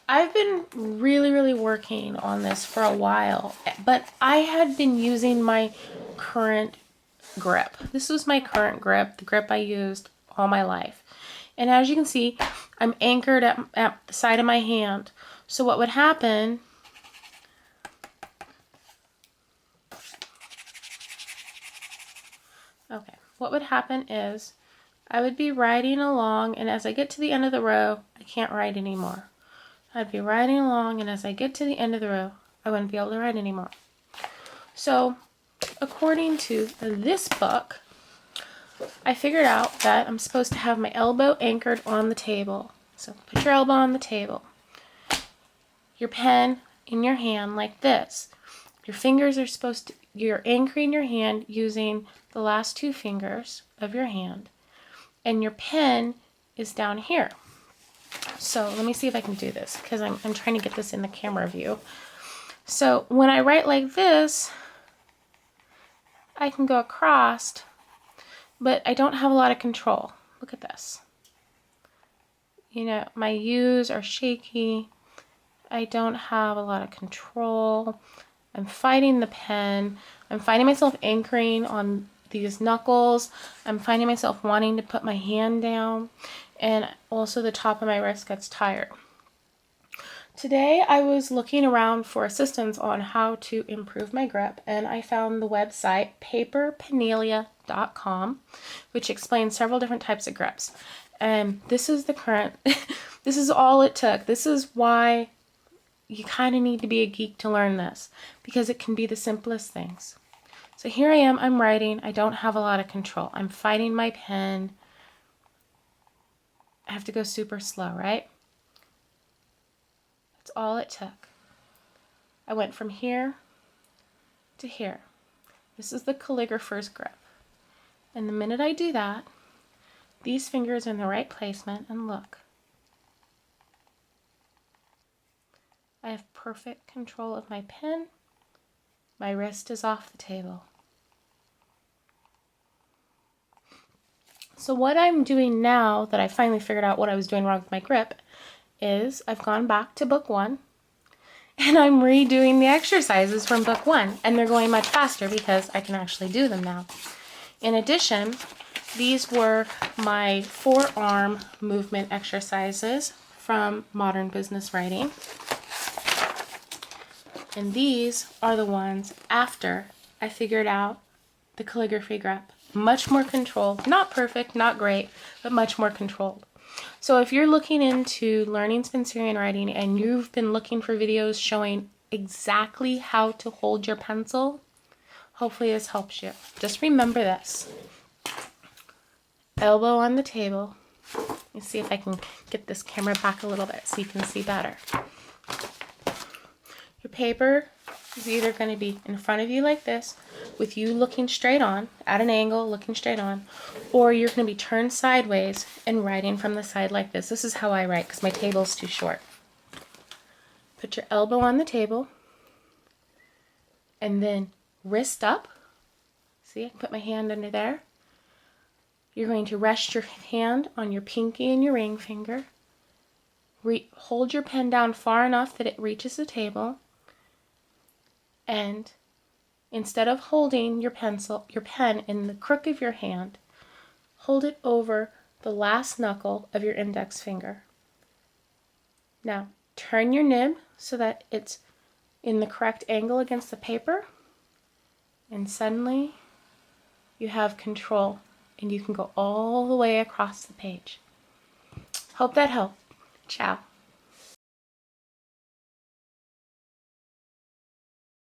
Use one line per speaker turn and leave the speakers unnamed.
I've been really working on this for a while, but I had been using my current grip. This was my current grip, the grip I used all my life. And as you can see, I'm anchored at the side of my hand. So what would happen, what would happen is I would be writing along, and as I get to the end of the row, I can't write anymore. I'd be writing along, and as I get to the end of the row, I wouldn't be able to write anymore. So, according to this book, I figured out that I'm supposed to have my elbow anchored on the table. So, put your elbow on the table. Your pen in your hand like this. Your fingers are supposed to, you're anchoring your hand using the last two fingers of your hand. And your pen is down here. So let me see if I can do this, because I'm trying to get this in the camera view. So when I write like this, I can go across, but I don't have a lot of control. Look at this. You know, my U's are shaky. I don't have a lot of control. I'm fighting the pen. I'm finding myself anchoring on these knuckles. I'm finding myself wanting to put my hand down, and also the top of my wrist gets tired. Today I was looking around for assistance on how to improve my grip, and I found the website paperpenalia.com, which explains several different types of grips. And this is the current, this is all it took. This is why you kind of need to be a geek to learn this, because it can be the simplest things. So here I am, I'm writing, I don't have a lot of control. I'm fighting my pen. I have to go super slow, right? That's all it took. I went from here to here. This is the calligrapher's grip. And the minute I do that, these fingers are in the right placement, and look. I have perfect control of my pen. My wrist is off the table. So what I'm doing now that I finally figured out what I was doing wrong with my grip is I've gone back to book 1 and I'm redoing the exercises from book 1, and they're going much faster because I can actually do them now. In addition, these were my forearm movement exercises from Modern Business Writing. And these are the ones after I figured out the calligraphy grip. Much more controlled. Not perfect, not great, but much more controlled. So if you're looking into learning Spencerian writing and you've been looking for videos showing exactly how to hold your pencil, hopefully this helps you. Just remember this. Elbow on the table. Let me see if I can get this camera back a little bit so you can see better. Your paper is either going to be in front of you like this, with you looking straight on, at an angle, looking straight on, or you're going to be turned sideways and writing from the side like this. This is how I write because my table's too short. Put your elbow on the table, and then wrist up. See, I can put my hand under there. You're going to rest your hand on your pinky and your ring finger. Hold your pen down far enough that it reaches the table. And instead of holding your pen in the crook of your hand, hold it over the last knuckle of your index finger. Now, turn your nib so that it's in the correct angle against the paper, and suddenly you have control and you can go all the way across the page. Hope that helped. Ciao.